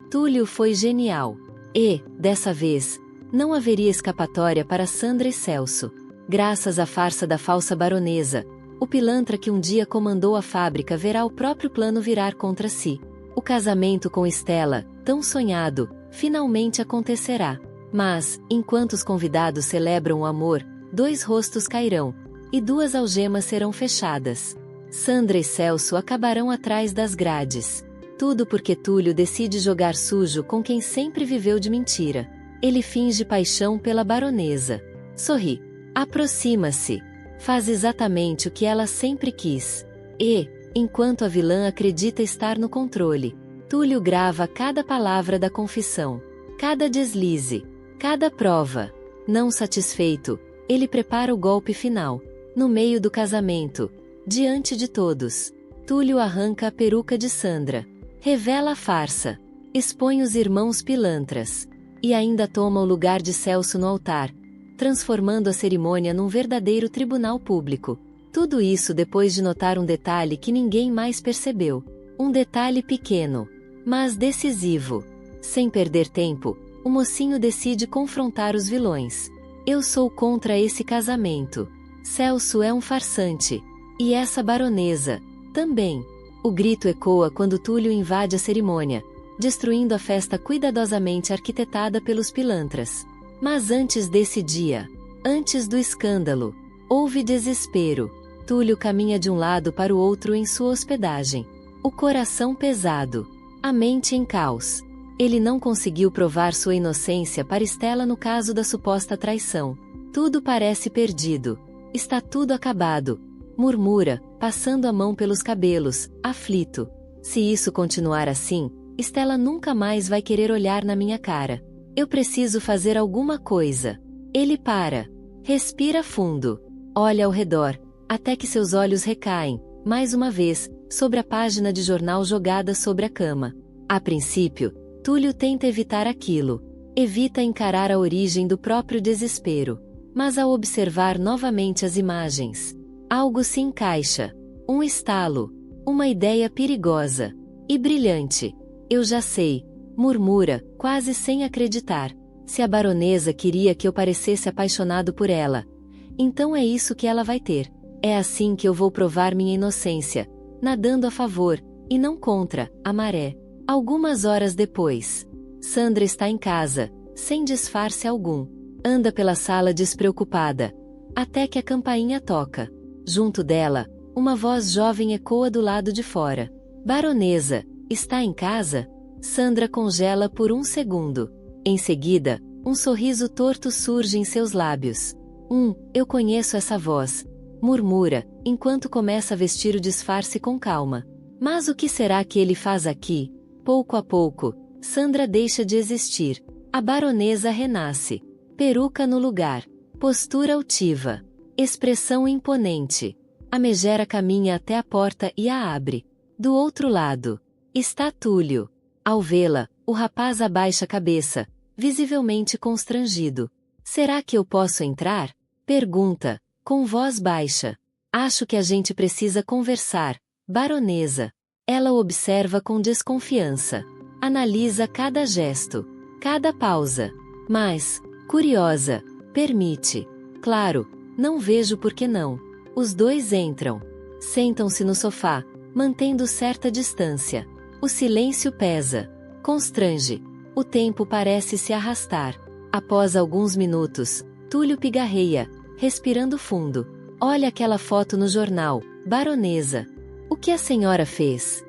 Túlio foi genial. E, dessa vez, não haveria escapatória para Sandra e Celso. Graças à farsa da falsa baronesa, o pilantra que um dia comandou a fábrica verá o próprio plano virar contra si. O casamento com Estela, tão sonhado, finalmente acontecerá. Mas, enquanto os convidados celebram o amor, 2 rostos cairão, e 2 algemas serão fechadas. Sandra e Celso acabarão atrás das grades. Tudo porque Túlio decide jogar sujo com quem sempre viveu de mentira. Ele finge paixão pela baronesa. Sorri. Aproxima-se. Faz exatamente o que ela sempre quis. E, enquanto a vilã acredita estar no controle, Túlio grava cada palavra da confissão, cada deslize, cada prova. Não satisfeito, ele prepara o golpe final. No meio do casamento, diante de todos, Túlio arranca a peruca de Sandra, revela a farsa, expõe os irmãos pilantras, e ainda toma o lugar de Celso no altar, transformando a cerimônia num verdadeiro tribunal público. Tudo isso depois de notar um detalhe que ninguém mais percebeu. Um detalhe pequeno, mas decisivo. Sem perder tempo, o mocinho decide confrontar os vilões. Eu sou contra esse casamento. Celso é um farsante. E essa baronesa, também. O grito ecoa quando Túlio invade a cerimônia, destruindo a festa cuidadosamente arquitetada pelos pilantras. Mas antes desse dia, antes do escândalo, houve desespero. Túlio caminha de um lado para o outro em sua hospedagem. O coração pesado, a mente em caos. Ele não conseguiu provar sua inocência para Estela no caso da suposta traição. Tudo parece perdido. Está tudo acabado, murmura, passando a mão pelos cabelos, aflito. Se isso continuar assim, Estela nunca mais vai querer olhar na minha cara. Eu preciso fazer alguma coisa. Ele para. Respira fundo. Olha ao redor, até que seus olhos recaem, mais uma vez, sobre a página de jornal jogada sobre a cama. A princípio, Túlio tenta evitar aquilo. Evita encarar a origem do próprio desespero. Mas ao observar novamente as imagens, algo se encaixa. Um estalo. Uma ideia perigosa. E brilhante. Eu já sei, murmura, quase sem acreditar. Se a baronesa queria que eu parecesse apaixonado por ela, então é isso que ela vai ter. É assim que eu vou provar minha inocência, nadando a favor, e não contra, a maré. Algumas horas depois, Sandra está em casa, sem disfarce algum. Anda pela sala despreocupada, até que a campainha toca. Junto dela, uma voz jovem ecoa do lado de fora. Baronesa, está em casa? Sandra congela por um segundo. Em seguida, um sorriso torto surge em seus lábios. Eu conheço essa voz, murmura, enquanto começa a vestir o disfarce com calma. Mas o que será que ele faz aqui? Pouco a pouco, Sandra deixa de existir. A baronesa renasce. Peruca no lugar. Postura altiva. Expressão imponente. A megera caminha até a porta e a abre. Do outro lado, está Túlio. Ao vê-la, o rapaz abaixa a cabeça, visivelmente constrangido. Será que eu posso entrar? Pergunta, com voz baixa. Acho que a gente precisa conversar, baronesa. Ela o observa com desconfiança. Analisa cada gesto, cada pausa. Mas, curiosa, permite. Claro, não vejo por que não. Os dois entram. Sentam-se no sofá, mantendo certa distância. O silêncio pesa. Constrange. O tempo parece se arrastar. Após alguns minutos, Túlio pigarreia, respirando fundo. Olha aquela foto no jornal, baronesa. O que a senhora fez?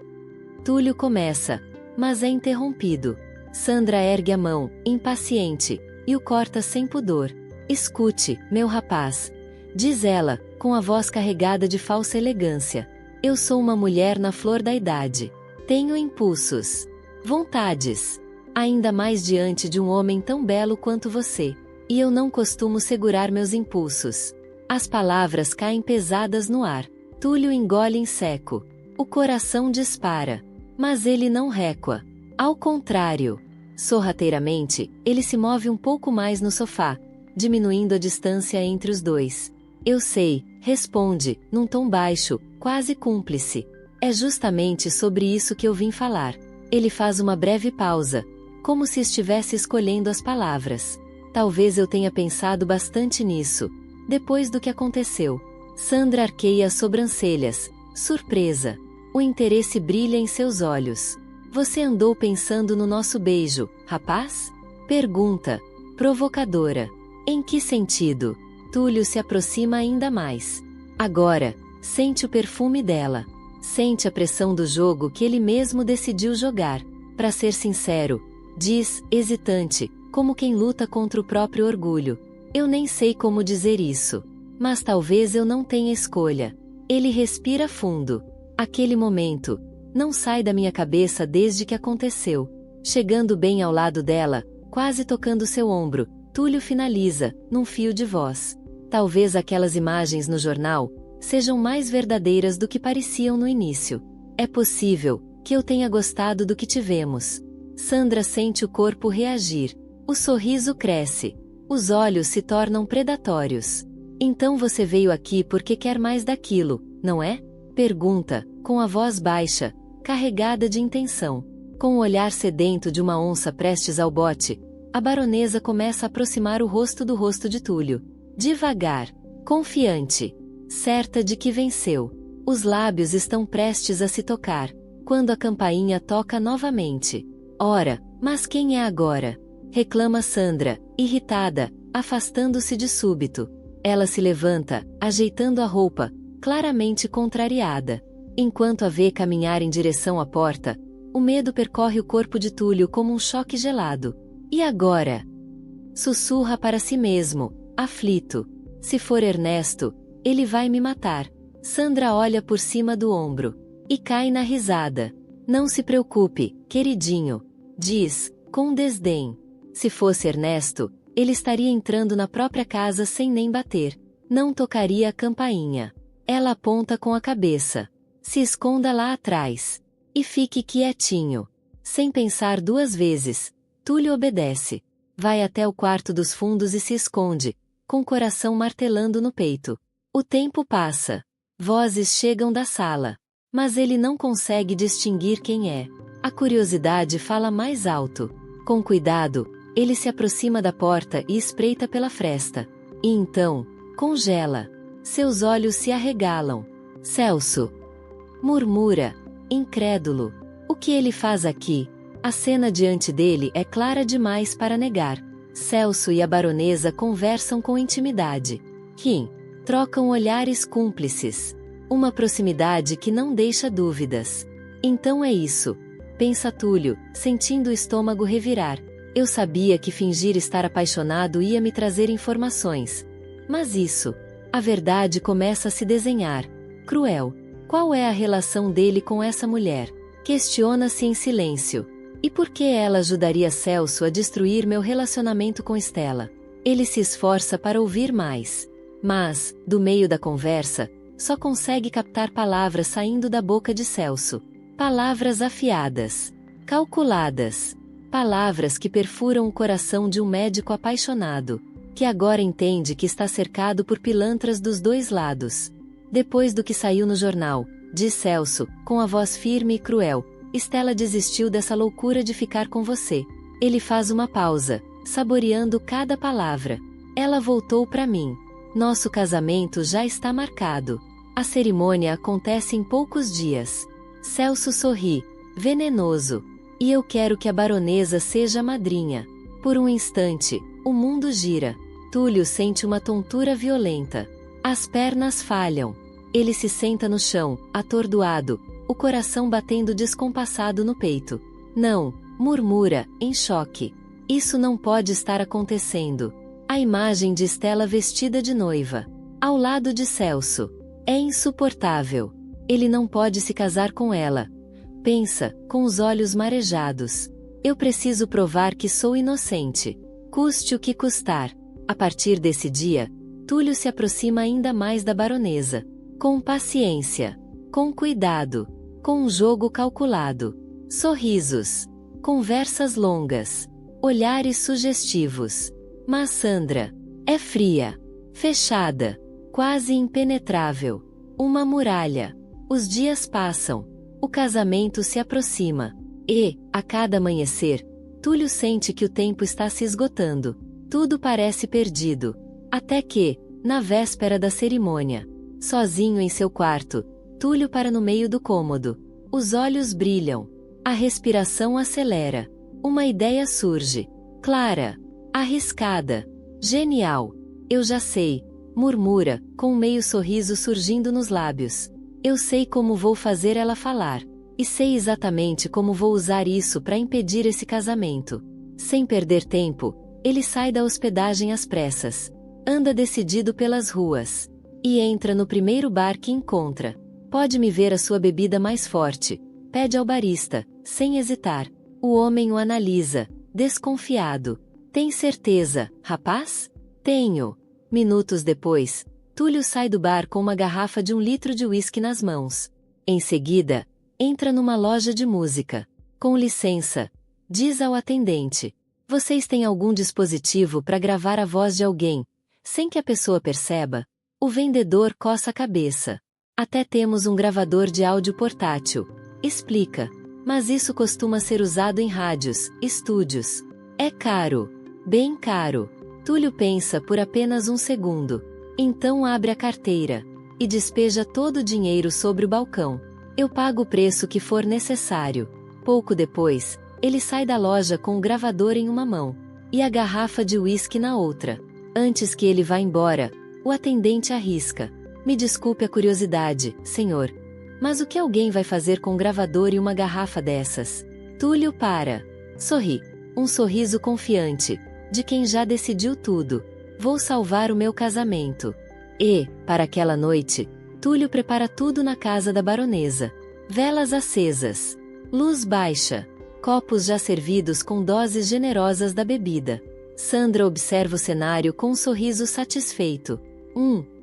Túlio começa, mas é interrompido. Sandra ergue a mão, impaciente, e o corta sem pudor. Escute, meu rapaz, diz ela, com a voz carregada de falsa elegância. Eu sou uma mulher na flor da idade. Tenho impulsos, vontades, ainda mais diante de um homem tão belo quanto você. E eu não costumo segurar meus impulsos. As palavras caem pesadas no ar. Túlio engole em seco. O coração dispara. Mas ele não recua. Ao contrário. Sorrateiramente, ele se move um pouco mais no sofá, diminuindo a distância entre os dois. Eu sei, responde, num tom baixo, quase cúmplice. É justamente sobre isso que eu vim falar. Ele faz uma breve pausa, como se estivesse escolhendo as palavras. Talvez eu tenha pensado bastante nisso, depois do que aconteceu. Sandra arqueia as sobrancelhas, surpresa. O interesse brilha em seus olhos. Você andou pensando no nosso beijo, rapaz? Pergunta, provocadora. Em que sentido? Túlio se aproxima ainda mais. Agora, sente o perfume dela. Sente a pressão do jogo que ele mesmo decidiu jogar. Para ser sincero, diz, hesitante, como quem luta contra o próprio orgulho. Eu nem sei como dizer isso. Mas talvez eu não tenha escolha. Ele respira fundo. Aquele momento não sai da minha cabeça desde que aconteceu. Chegando bem ao lado dela, quase tocando seu ombro, Túlio finaliza, num fio de voz. Talvez aquelas imagens no jornal sejam mais verdadeiras do que pareciam no início. É possível que eu tenha gostado do que tivemos. Sandra sente o corpo reagir. O sorriso cresce. Os olhos se tornam predatórios. Então você veio aqui porque quer mais daquilo, não é? Pergunta, com a voz baixa, carregada de intenção. Com o olhar sedento de uma onça prestes ao bote, a baronesa começa a aproximar o rosto do rosto de Túlio. Devagar, confiante, certa de que venceu. Os lábios estão prestes a se tocar, quando a campainha toca novamente. Ora, mas quem é agora? Reclama Sandra, irritada, afastando-se de súbito. Ela se levanta, ajeitando a roupa, claramente contrariada. Enquanto a vê caminhar em direção à porta, o medo percorre o corpo de Túlio como um choque gelado. E agora? Sussurra para si mesmo, aflito. Se for Ernesto, ele vai me matar. Sandra olha por cima do ombro e cai na risada. Não se preocupe, queridinho, diz, com desdém. Se fosse Ernesto, ele estaria entrando na própria casa sem nem bater. Não tocaria a campainha. Ela aponta com a cabeça. Se esconda lá atrás. E fique quietinho. Sem pensar duas vezes, Túlio obedece. Vai até o quarto dos fundos e se esconde, com o coração martelando no peito. O tempo passa. Vozes chegam da sala. Mas ele não consegue distinguir quem é. A curiosidade fala mais alto. Com cuidado, ele se aproxima da porta e espreita pela fresta. E então, congela. Seus olhos se arregalam. Celso! Murmura, incrédulo. O que ele faz aqui? A cena diante dele é clara demais para negar. Celso e a baronesa conversam com intimidade. Riem. Trocam olhares cúmplices. Uma proximidade que não deixa dúvidas. Então é isso, pensa Túlio, sentindo o estômago revirar. Eu sabia que fingir estar apaixonado ia me trazer informações. Mas isso, a verdade começa a se desenhar. Cruel. Qual é a relação dele com essa mulher? Questiona-se em silêncio. E por que ela ajudaria Celso a destruir meu relacionamento com Estela? Ele se esforça para ouvir mais. Mas, do meio da conversa, só consegue captar palavras saindo da boca de Celso. Palavras afiadas. Calculadas. Palavras que perfuram o coração de um médico apaixonado, que agora entende que está cercado por pilantras dos dois lados. Depois do que saiu no jornal, diz Celso, com a voz firme e cruel, Estela desistiu dessa loucura de ficar com você. Ele faz uma pausa, saboreando cada palavra. Ela voltou para mim. Nosso casamento já está marcado. A cerimônia acontece em poucos dias. Celso sorri, venenoso. E eu quero que a baronesa seja a madrinha. Por um instante, o mundo gira. Túlio sente uma tontura violenta. As pernas falham. Ele se senta no chão, atordoado, o coração batendo descompassado no peito. Não, murmura, em choque. Isso não pode estar acontecendo. A imagem de Estela vestida de noiva, ao lado de Celso. É insuportável. Ele não pode se casar com ela. Pensa, com os olhos marejados. Eu preciso provar que sou inocente. Custe o que custar. A partir desse dia, Túlio se aproxima ainda mais da baronesa. Com paciência. Com cuidado. Com um jogo calculado. Sorrisos. Conversas longas. Olhares sugestivos. Mas Sandra é fria. Fechada. Quase impenetrável. Uma muralha. Os dias passam. O casamento se aproxima. E, a cada amanhecer, Túlio sente que o tempo está se esgotando. Tudo parece perdido. Até que, na véspera da cerimônia, sozinho em seu quarto, Túlio para no meio do cômodo. Os olhos brilham. A respiração acelera. Uma ideia surge. Clara. Arriscada. Genial. Eu já sei, murmura, com um meio sorriso surgindo nos lábios. Eu sei como vou fazer ela falar. E sei exatamente como vou usar isso para impedir esse casamento. Sem perder tempo, ele sai da hospedagem às pressas. Anda decidido pelas ruas. E entra no primeiro bar que encontra. Pode me ver a sua bebida mais forte. Pede ao barista, sem hesitar. O homem o analisa, desconfiado. Tem certeza, rapaz? Tenho. Minutos depois, Túlio sai do bar com uma garrafa de 1 litro de uísque nas mãos. Em seguida, entra numa loja de música. Com licença, diz ao atendente. Vocês têm algum dispositivo para gravar a voz de alguém, sem que a pessoa perceba? O vendedor coça a cabeça. Até temos um gravador de áudio portátil. Explica. Mas isso costuma ser usado em rádios, estúdios. É caro. Bem caro. Túlio pensa por apenas um segundo. Então abre a carteira. E despeja todo o dinheiro sobre o balcão. Eu pago o preço que for necessário. Pouco depois, ele sai da loja com o gravador em uma mão. E a garrafa de uísque na outra. Antes que ele vá embora, o atendente arrisca. Me desculpe a curiosidade, senhor. Mas o que alguém vai fazer com um gravador e uma garrafa dessas? Túlio para. Sorri. Um sorriso confiante. De quem já decidiu tudo. Vou salvar o meu casamento. E, para aquela noite, Túlio prepara tudo na casa da baronesa. Velas acesas. Luz baixa. Copos já servidos com doses generosas da bebida. Sandra observa o cenário com um sorriso satisfeito.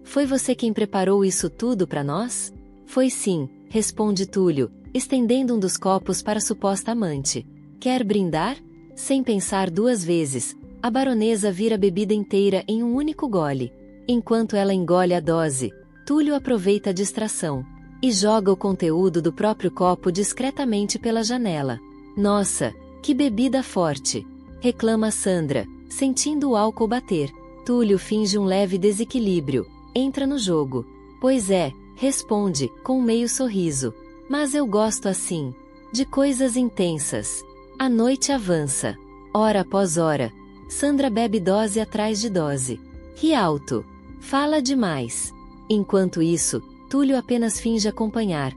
Foi você quem preparou isso tudo para nós? Foi sim, responde Túlio, estendendo um dos copos para a suposta amante. Quer brindar? Sem pensar 2 vezes, a baronesa vira a bebida inteira em um único gole. Enquanto ela engole a dose, Túlio aproveita a distração e joga o conteúdo do próprio copo discretamente pela janela. Nossa, que bebida forte! Reclama Sandra, sentindo o álcool bater. Túlio finge um leve desequilíbrio, entra no jogo. Pois é, responde, com um meio sorriso. Mas eu gosto assim, de coisas intensas. A noite avança. Hora após hora, Sandra bebe dose atrás de dose. Ri alto. Fala demais. Enquanto isso, Túlio apenas finge acompanhar,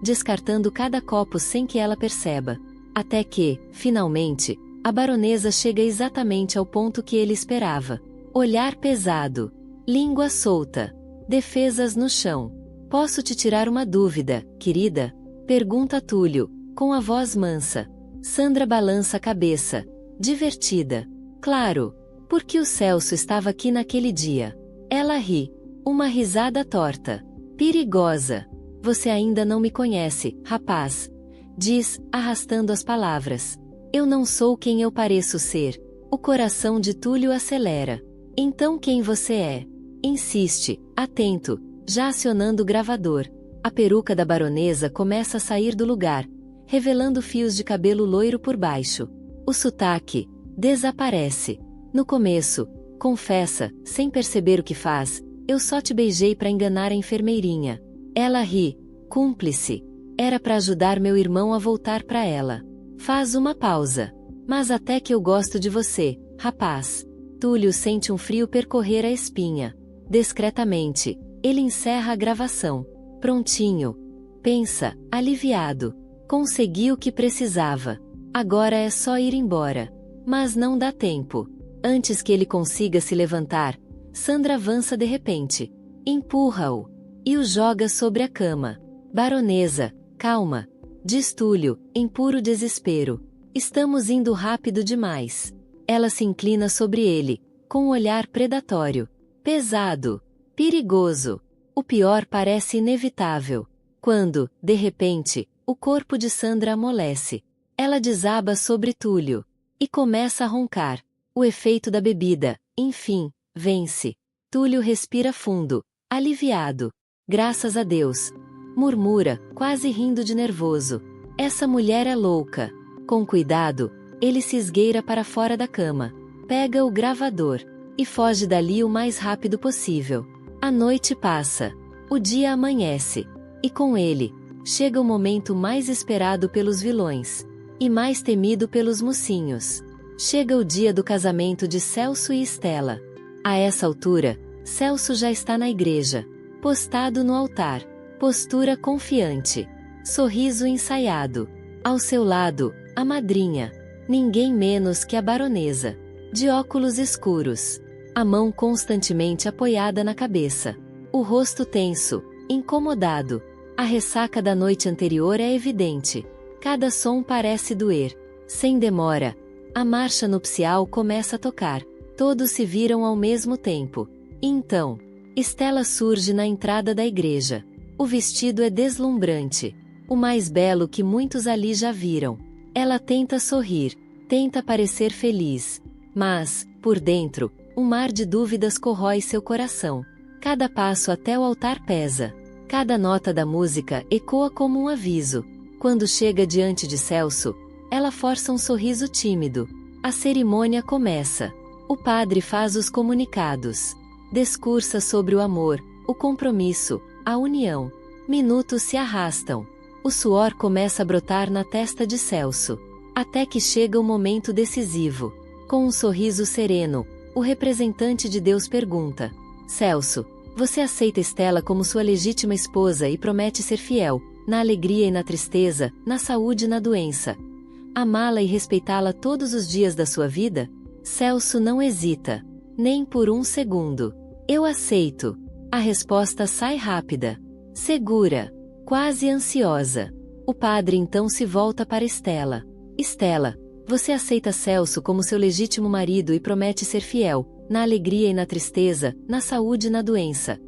descartando cada copo sem que ela perceba. Até que, finalmente, a baronesa chega exatamente ao ponto que ele esperava. Olhar pesado. Língua solta. Defesas no chão. Posso te tirar uma dúvida, querida? Pergunta Túlio, com a voz mansa. Sandra balança a cabeça. Divertida. Claro. Porque o Celso estava aqui naquele dia. Ela ri. Uma risada torta. Perigosa. Você ainda não me conhece, rapaz. Diz, arrastando as palavras. Eu não sou quem eu pareço ser. O coração de Túlio acelera. Então quem você é? Insiste, atento, já acionando o gravador. A peruca da baronesa começa a sair do lugar, revelando fios de cabelo loiro por baixo. O sotaque desaparece. No começo, confessa, sem perceber o que faz, eu só te beijei para enganar a enfermeirinha. Ela ri, cúmplice. Era para ajudar meu irmão a voltar para ela. Faz uma pausa. Mas até que eu gosto de você, rapaz. Túlio sente um frio percorrer a espinha. Discretamente, ele encerra a gravação. Prontinho. Pensa, aliviado. Consegui o que precisava. Agora é só ir embora. Mas não dá tempo. Antes que ele consiga se levantar, Sandra avança de repente. Empurra-o. E o joga sobre a cama. Baronesa, calma. Diz Túlio, em puro desespero. Estamos indo rápido demais. Ela se inclina sobre ele, com um olhar predatório. Pesado. Perigoso. O pior parece inevitável. Quando, de repente, o corpo de Sandra amolece. Ela desaba sobre Túlio. E começa a roncar. O efeito da bebida, enfim, vence. Túlio respira fundo, aliviado. Graças a Deus. Murmura, quase rindo de nervoso. Essa mulher é louca. Com cuidado, ele se esgueira para fora da cama, pega o gravador e foge dali o mais rápido possível. A noite passa, o dia amanhece, e com ele, chega o momento mais esperado pelos vilões, e mais temido pelos mocinhos. Chega o dia do casamento de Celso e Estela. A essa altura, Celso já está na igreja, postado no altar, postura confiante, sorriso ensaiado. Ao seu lado, a madrinha, ninguém menos que a baronesa, de óculos escuros, a mão constantemente apoiada na cabeça, o rosto tenso, incomodado. A ressaca da noite anterior é evidente. Cada som parece doer. Sem demora, a marcha nupcial começa a tocar. Todos se viram ao mesmo tempo. E então, Estela surge na entrada da igreja. O vestido é deslumbrante, o mais belo que muitos ali já viram. Ela tenta sorrir, tenta parecer feliz, mas, por dentro, um mar de dúvidas corrói seu coração. Cada passo até o altar pesa. Cada nota da música ecoa como um aviso. Quando chega diante de Celso, ela força um sorriso tímido. A cerimônia começa. O padre faz os comunicados. Discursa sobre o amor, o compromisso, a união. Minutos se arrastam. O suor começa a brotar na testa de Celso. Até que chega o momento decisivo. Com um sorriso sereno, o representante de Deus pergunta: Celso, você aceita Estela como sua legítima esposa e promete ser fiel, na alegria e na tristeza, na saúde e na doença, amá-la e respeitá-la todos os dias da sua vida? Celso não hesita, nem por um segundo. Eu aceito. A resposta sai rápida, segura, quase ansiosa. O padre então se volta para Estela. Estela, você aceita Celso como seu legítimo marido e promete ser fiel, na alegria e na tristeza, na saúde e na doença,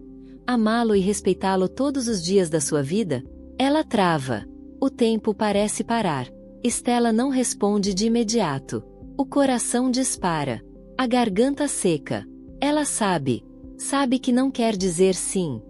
amá-lo e respeitá-lo todos os dias da sua vida? Ela trava. O tempo parece parar. Estela não responde de imediato. O coração dispara. A garganta seca. Ela sabe que não quer dizer sim.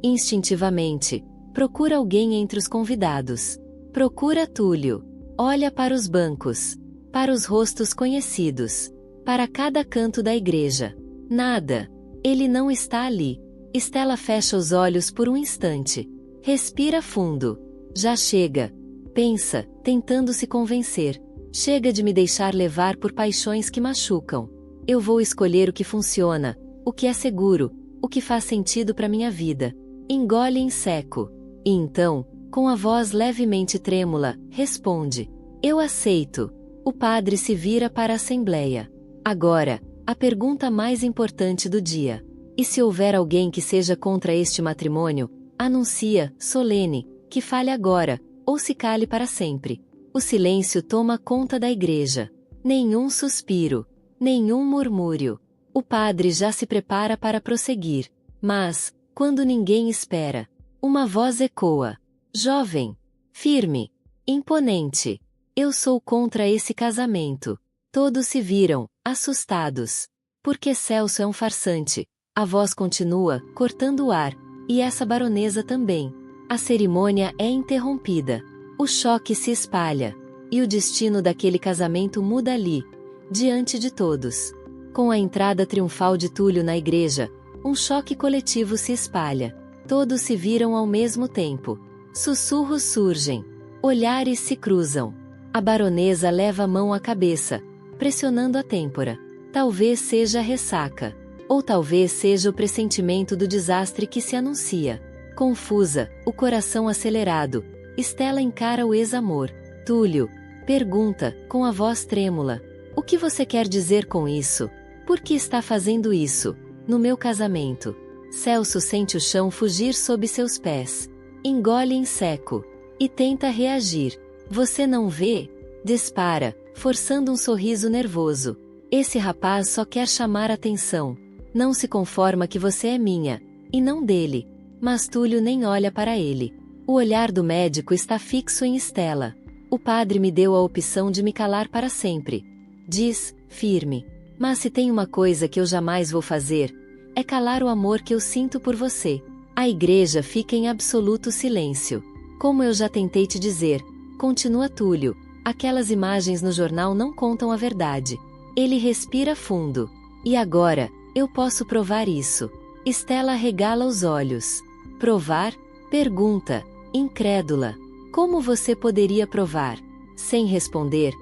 Instintivamente, procura alguém entre os convidados. Procura Túlio. Olha para os bancos, para os rostos conhecidos, para cada canto da igreja. Nada. Ele não está ali. Estela fecha os olhos por um instante. Respira fundo. Já chega. Pensa, tentando se convencer. Chega de me deixar levar por paixões que machucam. Eu vou escolher o que funciona, o que é seguro, o que faz sentido para minha vida. Engole em seco. E então, com a voz levemente trêmula, responde: eu aceito. O padre se vira para a assembleia. Agora, a pergunta mais importante do dia. E se houver alguém que seja contra este matrimônio, anuncia, solene, que fale agora, ou se cale para sempre. O silêncio toma conta da igreja. Nenhum suspiro, nenhum murmúrio. O padre já se prepara para prosseguir. Mas, quando ninguém espera, uma voz ecoa. Jovem, firme, imponente. Eu sou contra esse casamento. Todos se viram, assustados. Porque Celso é um farsante. A voz continua, cortando o ar, e essa baronesa também. A cerimônia é interrompida. O choque se espalha. E o destino daquele casamento muda ali, diante de todos. Com a entrada triunfal de Túlio na igreja, um choque coletivo se espalha. Todos se viram ao mesmo tempo. Sussurros surgem. Olhares se cruzam. A baronesa leva a mão à cabeça, pressionando a têmpora. Talvez seja a ressaca. Ou talvez seja o pressentimento do desastre que se anuncia. Confusa, o coração acelerado, Estela encara o ex-amor. Túlio pergunta, com a voz trêmula: o que você quer dizer com isso? Por que está fazendo isso, no meu casamento? Celso sente o chão fugir sob seus pés. Engole em seco. E tenta reagir. Você não vê? Dispara, forçando um sorriso nervoso. Esse rapaz só quer chamar atenção. Não se conforma que você é minha, e não dele. Mas Túlio nem olha para ele. O olhar do médico está fixo em Estela. O padre me deu a opção de me calar para sempre. Diz, firme. Mas se tem uma coisa que eu jamais vou fazer, é calar o amor que eu sinto por você. A igreja fica em absoluto silêncio. Como eu já tentei te dizer, continua Túlio, Aquelas imagens no jornal não contam a verdade. Ele respira fundo. E agora, eu posso provar isso. Stella arregala os olhos. Provar? Pergunta, incrédula. Como você poderia provar? Sem responder,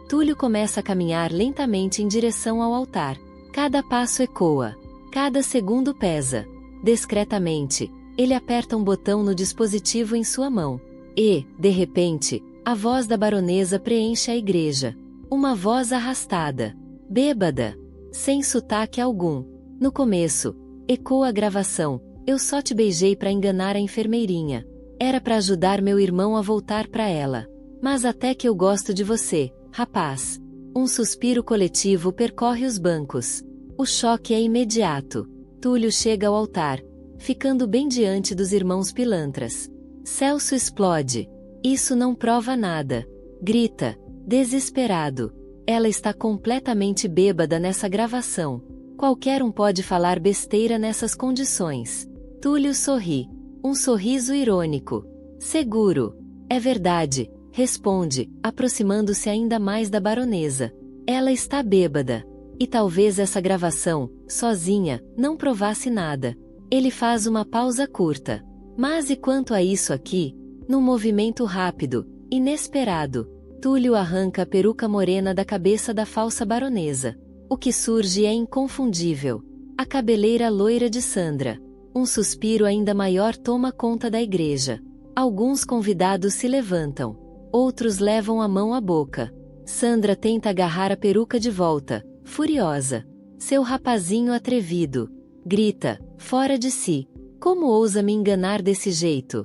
Túlio começa a caminhar lentamente em direção ao altar. Cada passo ecoa. Cada segundo pesa. Discretamente, ele aperta um botão no dispositivo em sua mão. E, de repente, a voz da baronesa preenche a igreja. Uma voz arrastada. Bêbada. Sem sotaque algum. No começo, ecoa a gravação. Eu só te beijei para enganar a enfermeirinha. Era para ajudar meu irmão a voltar para ela. Mas até que eu gosto de você, rapaz. Um suspiro coletivo percorre os bancos. O choque é imediato. Túlio chega ao altar, ficando bem diante dos irmãos pilantras. Celso explode. Isso não prova nada. Grita, desesperado. Ela está completamente bêbada nessa gravação. Qualquer um pode falar besteira nessas condições. Túlio sorri. Um sorriso irônico. Seguro. É verdade, responde, aproximando-se ainda mais da baronesa. Ela está bêbada. E talvez essa gravação, sozinha, não provasse nada. Ele faz uma pausa curta. Mas e quanto a isso aqui? Num movimento rápido, inesperado, Túlio arranca a peruca morena da cabeça da falsa baronesa. O que surge é inconfundível. A cabeleira loira de Sandra. Um suspiro ainda maior toma conta da igreja. Alguns convidados se levantam. Outros levam a mão à boca. Sandra tenta agarrar a peruca de volta, furiosa. Seu rapazinho atrevido. Grita, fora de si. Como ousa me enganar desse jeito?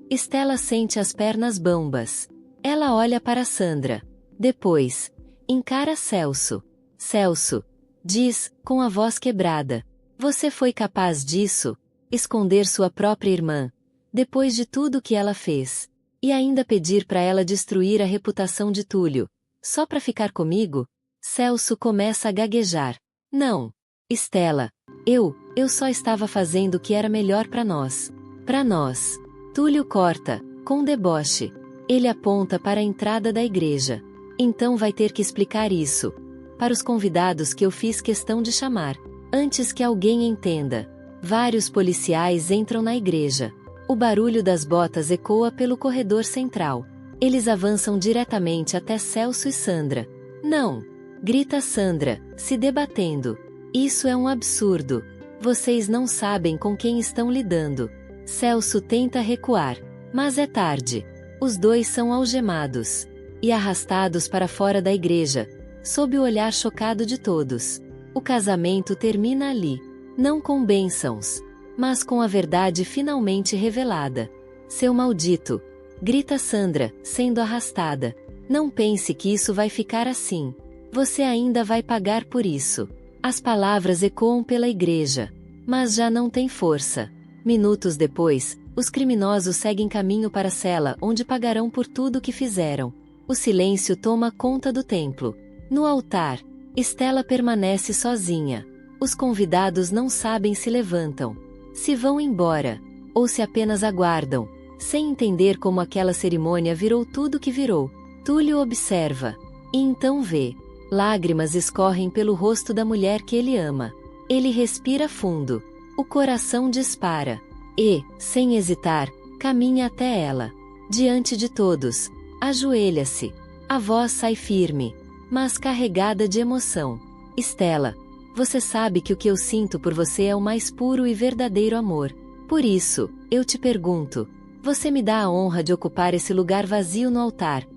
Stella sente as pernas bambas. Ela olha para Sandra. Depois, encara Celso. Celso, diz, com a voz quebrada. Você foi capaz disso? Esconder sua própria irmã, depois de tudo que ela fez. E ainda pedir para ela destruir a reputação de Túlio. Só para ficar comigo? Celso começa a gaguejar. Não. Stella. Eu só estava fazendo o que era melhor para nós. Para nós. Túlio corta, com deboche. Ele aponta para a entrada da igreja. Então vai ter que explicar isso. Para os convidados que eu fiz questão de chamar. Antes que alguém entenda. Vários policiais entram na igreja. O barulho das botas ecoa pelo corredor central. Eles avançam diretamente até Celso e Sandra. Não! Grita Sandra, se debatendo. Isso é um absurdo. Vocês não sabem com quem estão lidando. Celso tenta recuar. Mas é tarde. Os dois são algemados. E arrastados para fora da igreja, sob o olhar chocado de todos. O casamento termina ali. Não com bênçãos, mas com a verdade finalmente revelada. Seu maldito! Grita Sandra, sendo arrastada. Não pense que isso vai ficar assim. Você ainda vai pagar por isso. As palavras ecoam pela igreja. Mas já não tem força. Minutos depois, os criminosos seguem caminho para a cela onde pagarão por tudo que fizeram. O silêncio toma conta do templo. No altar, Stella permanece sozinha. Os convidados não sabem se levantam, se vão embora, ou se apenas aguardam, sem entender como aquela cerimônia virou tudo que virou. Túlio observa. E então vê. Lágrimas escorrem pelo rosto da mulher que ele ama. Ele respira fundo. O coração dispara. E, sem hesitar, caminha até ela. Diante de todos, ajoelha-se. A voz sai firme, mas carregada de emoção. Stella, você sabe que o que eu sinto por você é o mais puro e verdadeiro amor. Por isso, eu te pergunto, você me dá a honra de ocupar esse lugar vazio no altar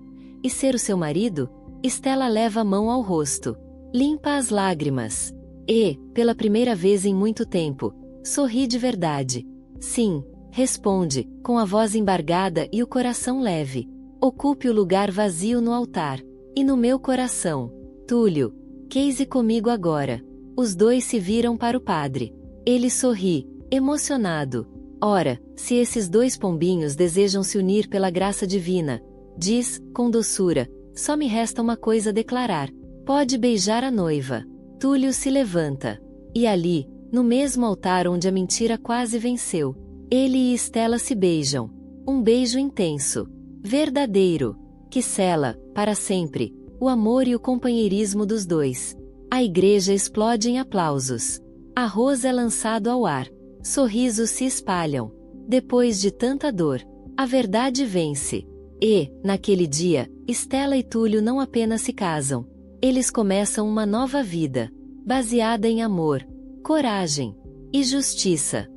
e ser o seu marido? Stella leva a mão ao rosto, limpa as lágrimas e, pela primeira vez em muito tempo, sorri de verdade. Sim, responde, com a voz embargada e o coração leve. Ocupe o lugar vazio no altar. E no meu coração. Túlio, case comigo agora. Os dois se viram para o padre. Ele sorri, emocionado. Ora, se esses dois pombinhos desejam se unir pela graça divina, diz, com doçura, só me resta uma coisa a declarar. Pode beijar a noiva. Túlio se levanta. E ali, no mesmo altar onde a mentira quase venceu, ele e Stella se beijam. Um beijo intenso. Verdadeiro. que sela, para sempre, o amor e o companheirismo dos dois. A igreja explode em aplausos. Arroz é lançado ao ar. Sorrisos se espalham. Depois de tanta dor, a verdade vence. E, naquele dia, Estela e Túlio não apenas se casam. Eles começam uma nova vida, baseada em amor, coragem e justiça.